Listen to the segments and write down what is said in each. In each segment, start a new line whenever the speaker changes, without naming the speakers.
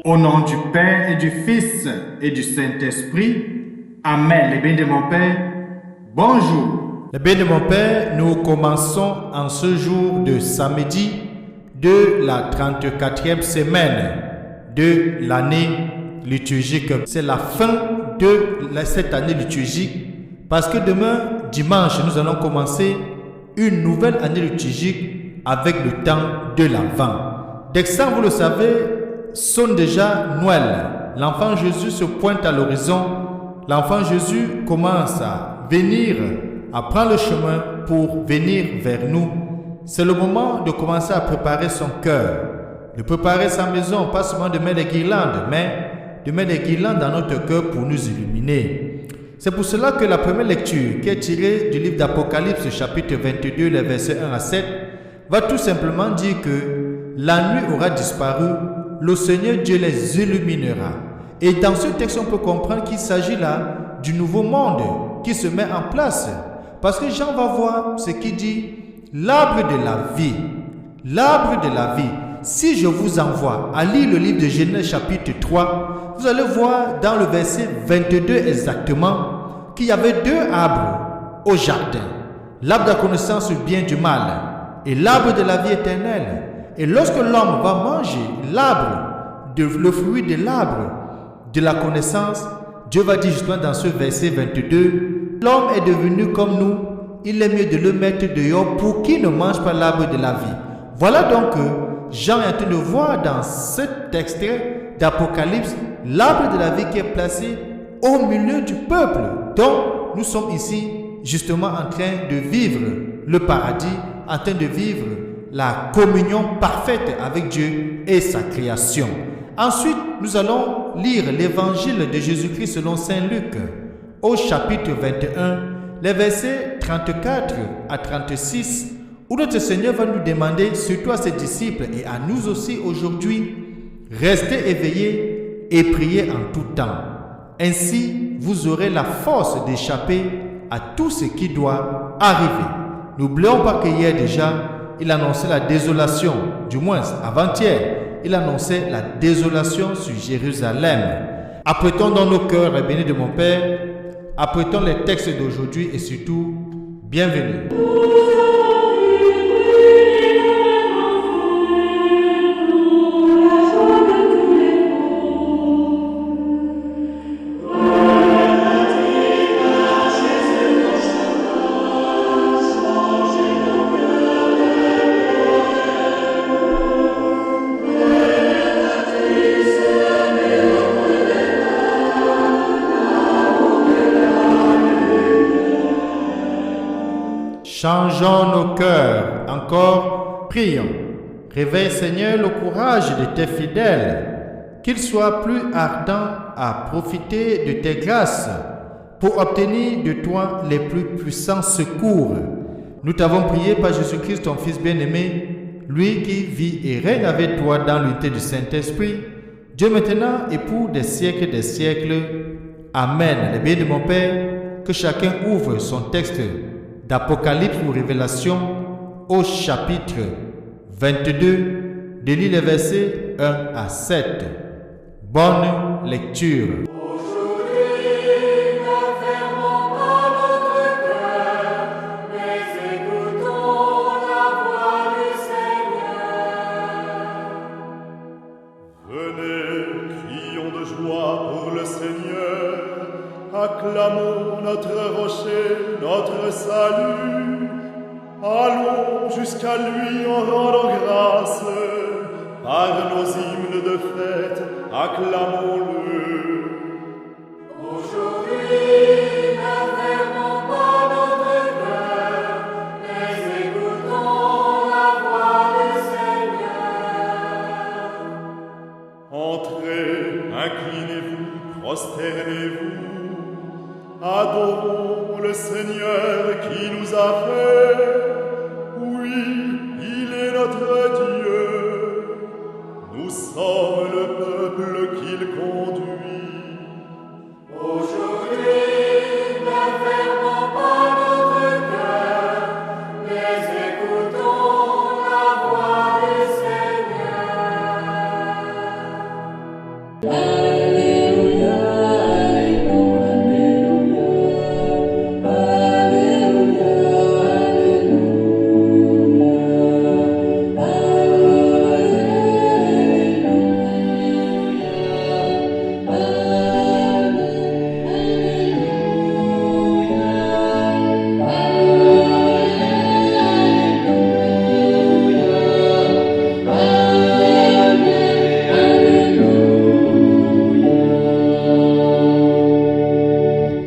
Au nom du Père et du Fils et du Saint-Esprit, Amen. Les bénis de mon Père, bonjour.
Les bénis de mon Père, nous commençons en ce jour de samedi de la 34e semaine de l'année liturgique. C'est la fin de cette année liturgique parce que demain, dimanche, nous allons commencer une nouvelle année liturgique avec le temps de l'Avent. D'exemple, vous le savez, sonne déjà Noël. L'enfant Jésus se pointe à l'horizon. L'enfant Jésus commence à venir, à prendre le chemin pour venir vers nous. C'est le moment de commencer à préparer son cœur, de préparer sa maison, pas seulement de mettre des guirlandes, mais de mettre des guirlandes dans notre cœur pour nous illuminer. C'est pour cela que la première lecture, qui est tirée du livre d'Apocalypse, chapitre 22, les versets 1 à 7, va tout simplement dire que la nuit aura disparu, le Seigneur Dieu les illuminera. Et dans ce texte, on peut comprendre qu'il s'agit là du nouveau monde qui se met en place. Parce que Jean va voir ce qu'il dit, l'arbre de la vie. L'arbre de la vie. Si je vous envoie à lire le livre de Genèse chapitre 3, vous allez voir dans le verset 22 exactement qu'il y avait deux arbres au jardin. L'arbre de la connaissance du bien et du mal et l'arbre de la vie éternelle. Et lorsque l'homme va manger le fruit de l'arbre de la connaissance, Dieu va dire justement dans ce verset 22, l'homme est devenu comme nous, il est mieux de le mettre dehors pour qu'il ne mange pas l'arbre de la vie. Voilà donc que Jean est en train de voir dans cet extrait d'Apocalypse l'arbre de la vie qui est placé au milieu du peuple. Donc nous sommes ici justement en train de vivre le paradis, en train de vivre la communion parfaite avec Dieu et sa création. Ensuite, nous allons lire l'évangile de Jésus-Christ selon Saint Luc au chapitre 21, les versets 34 à 36, où notre Seigneur va nous demander, surtout à ses disciples et à nous aussi aujourd'hui, restez éveillés et priez en tout temps. Ainsi, vous aurez la force d'échapper à tout ce qui doit arriver. N'oublions pas qu'hier déjà, il annonçait la désolation, du moins avant-hier, il annonçait la désolation sur Jérusalem. Apprêtons dans nos cœurs, bénis de mon Père, apprêtons les textes d'aujourd'hui et surtout, bienvenue. Changeons nos cœurs. Encore, prions. Réveille, Seigneur, le courage de tes fidèles, qu'ils soient plus ardents à profiter de tes grâces pour obtenir de toi les plus puissants secours. Nous t'avons prié par Jésus-Christ, ton Fils bien-aimé, lui qui vit et règne avec toi dans l'unité du Saint-Esprit, Dieu maintenant et pour des siècles. Amen. Les bénis de mon Père, que chacun ouvre son texte d'Apocalypse ou Révélation au chapitre 22, de lire les versets 1 à 7. Bonne lecture.
Acclamons notre rocher, notre salut. Allons jusqu'à lui en rendant grâce. Par nos hymnes de fête, acclamons-le. Aujourd'hui, ne fermons pas notre cœur, mais écoutons la voix du Seigneur. Père qui nous a fait. Oui, il est notre Dieu. Nous sommes le peuple qu'il conduit.
Aujourd'hui, ne fermons pas notre cœur, mais écoutons la voix du Seigneur. Alléluia, Alléluia, Alléluia,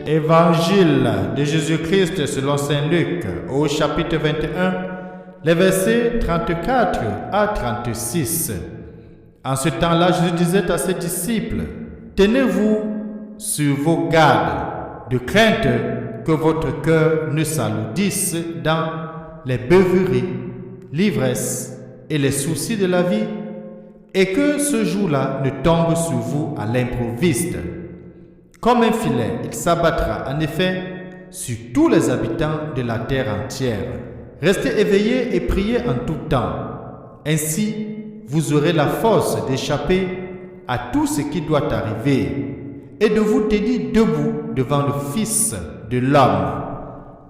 Évangile de Jésus-Christ selon Saint Luc, au chapitre 21, les versets 34 à 36. En ce temps-là, Jésus disait à ses disciples, « Tenez-vous sur vos gardes, de crainte que votre cœur ne s'alourdisse dans les beuveries, l'ivresse et les soucis de la vie, et que ce jour-là ne tombe sur vous à l'improviste. Comme un filet, il s'abattra en effet sur tous les habitants de la terre entière. Restez éveillés et priez en tout temps. Ainsi, vous aurez la force d'échapper à tout ce qui doit arriver et de vous tenir debout devant le Fils de l'homme.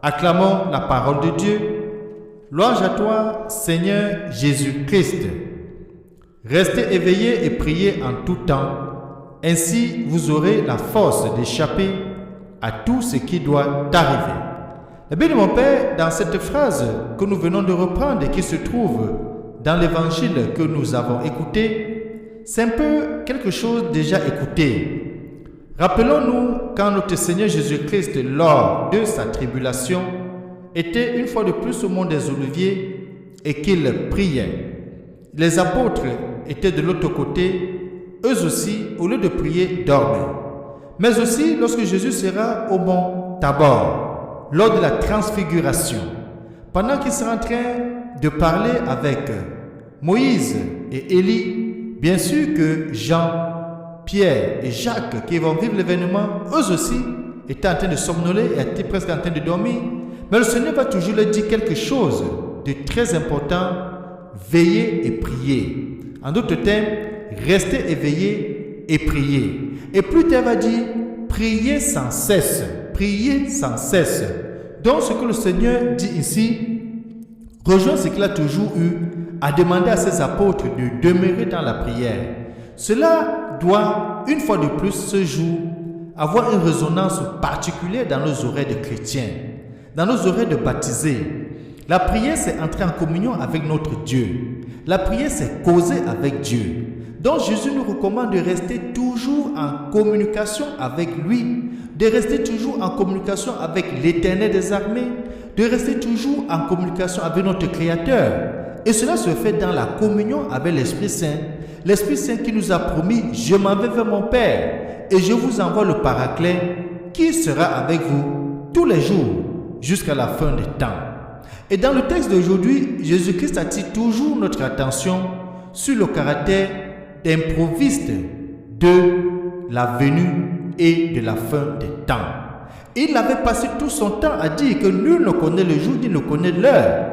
Acclamons la parole de Dieu. Louange à toi, Seigneur Jésus-Christ. Restez éveillés et priez en tout temps. Ainsi, vous aurez la force d'échapper à tout ce qui doit arriver. Eh bien, mon Père, dans cette phrase que nous venons de reprendre et qui se trouve dans l'évangile que nous avons écouté, c'est un peu quelque chose déjà écouté. Rappelons-nous quand notre Seigneur Jésus-Christ, lors de sa tribulation, était une fois de plus au mont des Oliviers et qu'il priait. Les apôtres étaient de l'autre côté. Eux aussi, au lieu de prier, dormaient. Mais aussi, lorsque Jésus sera au mont Tabor, lors de la transfiguration, pendant qu'il sera en train de parler avec Moïse et Élie, bien sûr que Jean, Pierre et Jacques, qui vont vivre l'événement, eux aussi étaient en train de somnoler et étaient presque en train de dormir. Mais le Seigneur va toujours leur dire quelque chose de très important: veillez et priez. En d'autres termes, restez éveillés et priez. Et plus tard va dire, priez sans cesse. Priez sans cesse. Donc ce que le Seigneur dit ici rejoint ce qu'il a toujours eu à demander à ses apôtres de demeurer dans la prière. Cela doit, une fois de plus ce jour, avoir une résonance particulière dans nos oreilles de chrétiens, dans nos oreilles de baptisés. La prière, c'est entrer en communion avec notre Dieu. La prière, c'est causer avec Dieu. Donc Jésus nous recommande de rester toujours en communication avec lui, de rester toujours en communication avec l'Éternel des armées, de rester toujours en communication avec notre Créateur. Et cela se fait dans la communion avec l'Esprit Saint. L'Esprit Saint qui nous a promis, je m'en vais vers mon Père et je vous envoie le Paraclet qui sera avec vous tous les jours jusqu'à la fin des temps. Et dans le texte d'aujourd'hui, Jésus-Christ attire toujours notre attention sur le caractère d'improviste de la venue et de la fin des temps. Il avait passé tout son temps à dire que nul ne connaît le jour ni ne connaît l'heure,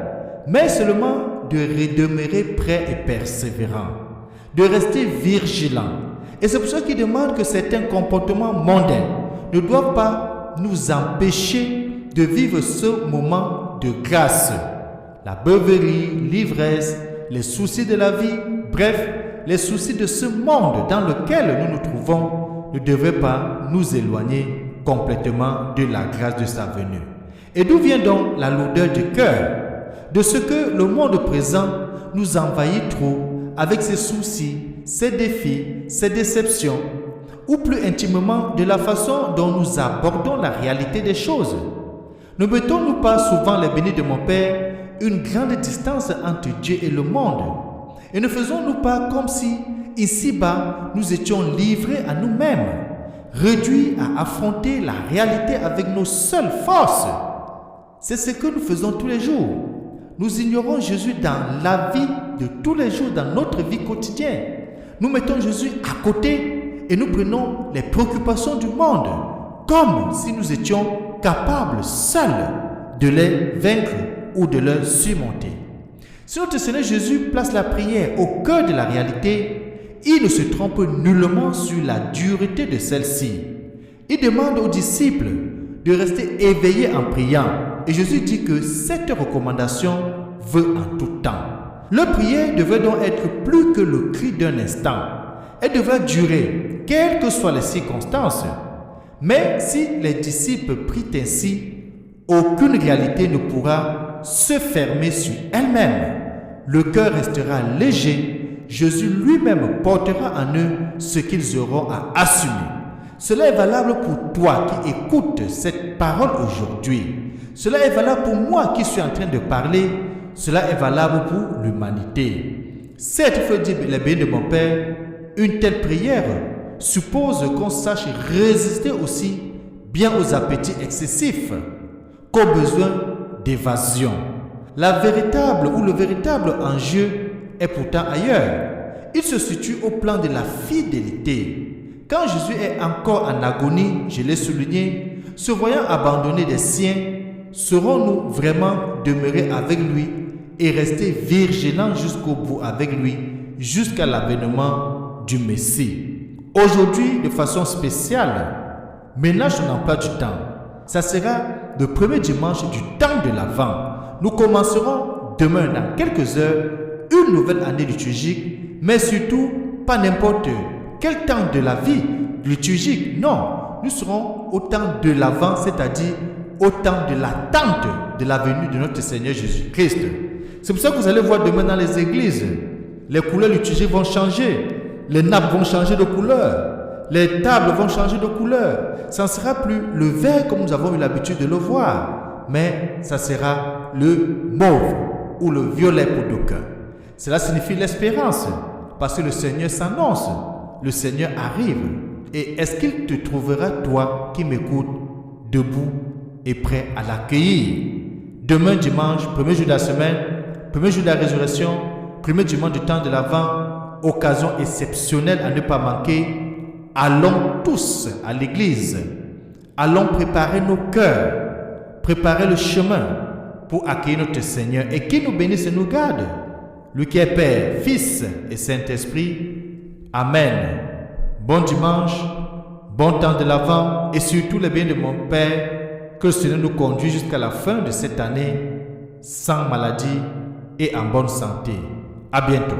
mais seulement de demeurer prêt et persévérant, de rester vigilant. Et c'est pour ça qu'il demande que certains comportements mondains ne doivent pas nous empêcher de vivre ce moment de grâce. La beuverie, l'ivresse, les soucis de la vie, bref, les soucis de ce monde dans lequel nous nous trouvons ne devraient pas nous éloigner complètement de la grâce de sa venue. Et d'où vient donc la lourdeur du cœur? De ce que le monde présent nous envahit trop avec ses soucis, ses défis, ses déceptions, ou plus intimement de la façon dont nous abordons la réalité des choses. Ne mettons-nous pas souvent, les bénis de mon Père, une grande distance entre Dieu et le monde? Et ne faisons-nous pas comme si, ici-bas, nous étions livrés à nous-mêmes, réduits à affronter la réalité avec nos seules forces? C'est ce que nous faisons tous les jours. Nous ignorons Jésus dans la vie de tous les jours, dans notre vie quotidienne. Nous mettons Jésus à côté et nous prenons les préoccupations du monde comme si nous étions capables seuls de les vaincre ou de les surmonter. Si notre Seigneur Jésus place la prière au cœur de la réalité, il ne se trompe nullement sur la dureté de celle-ci. Il demande aux disciples de rester éveillés en priant. Et Jésus dit que cette recommandation veut en tout temps. Leur prière devait donc être plus que le cri d'un instant. Elle devait durer, quelles que soient les circonstances. Mais si les disciples prient ainsi, aucune réalité ne pourra se fermer sur elle-même. Le cœur restera léger. Jésus lui-même portera en eux ce qu'ils auront à assumer. Cela est valable pour toi qui écoutes cette parole aujourd'hui. Cela est valable pour moi qui suis en train de parler. Cela est valable pour l'humanité. Certes, il faut dire les bénis de mon Père, une telle prière suppose qu'on sache résister aussi bien aux appétits excessifs qu'aux besoins d'évasion. La véritable ou le véritable enjeu est pourtant ailleurs. Il se situe au plan de la fidélité. Quand Jésus est encore en agonie, je l'ai souligné, se voyant abandonné des siens, serons-nous vraiment demeurés avec lui et rester vigilants jusqu'au bout avec lui, jusqu'à l'avènement du Messie? Aujourd'hui, de façon spéciale, ménage ton emploi du temps. Ça sera le premier dimanche du temps de l'Avent. Nous commencerons demain, dans quelques heures, une nouvelle année liturgique, mais surtout, pas n'importe quel temps de la vie liturgique. Non, nous serons au temps de l'Avent, c'est-à-dire au temps de l'attente de la venue de notre Seigneur Jésus-Christ. C'est pour ça que vous allez voir demain dans les églises, les couleurs liturgiques vont changer, les nappes vont changer de couleur, les tables vont changer de couleur. Ça ne sera plus le vert comme nous avons eu l'habitude de le voir, mais ça sera le mauve ou le violet pour d'aucuns. Cela signifie l'espérance, parce que le Seigneur s'annonce, le Seigneur arrive. Et est-ce qu'il te trouvera, toi qui m'écoutes, debout et prêt à l'accueillir? Demain dimanche, premier jour de la semaine, premier jour de la résurrection, premier dimanche du temps de l'Avent, occasion exceptionnelle à ne pas manquer. Allons tous à l'église. Allons préparer nos cœurs, préparer le chemin pour accueillir notre Seigneur et qu'il nous bénisse et nous garde. Lui qui est Père, Fils et Saint-Esprit. Amen. Bon dimanche, bon temps de l'Avent et surtout les biens de mon Père. Que le Seigneur nous conduise jusqu'à la fin de cette année sans maladie et en bonne santé. À bientôt.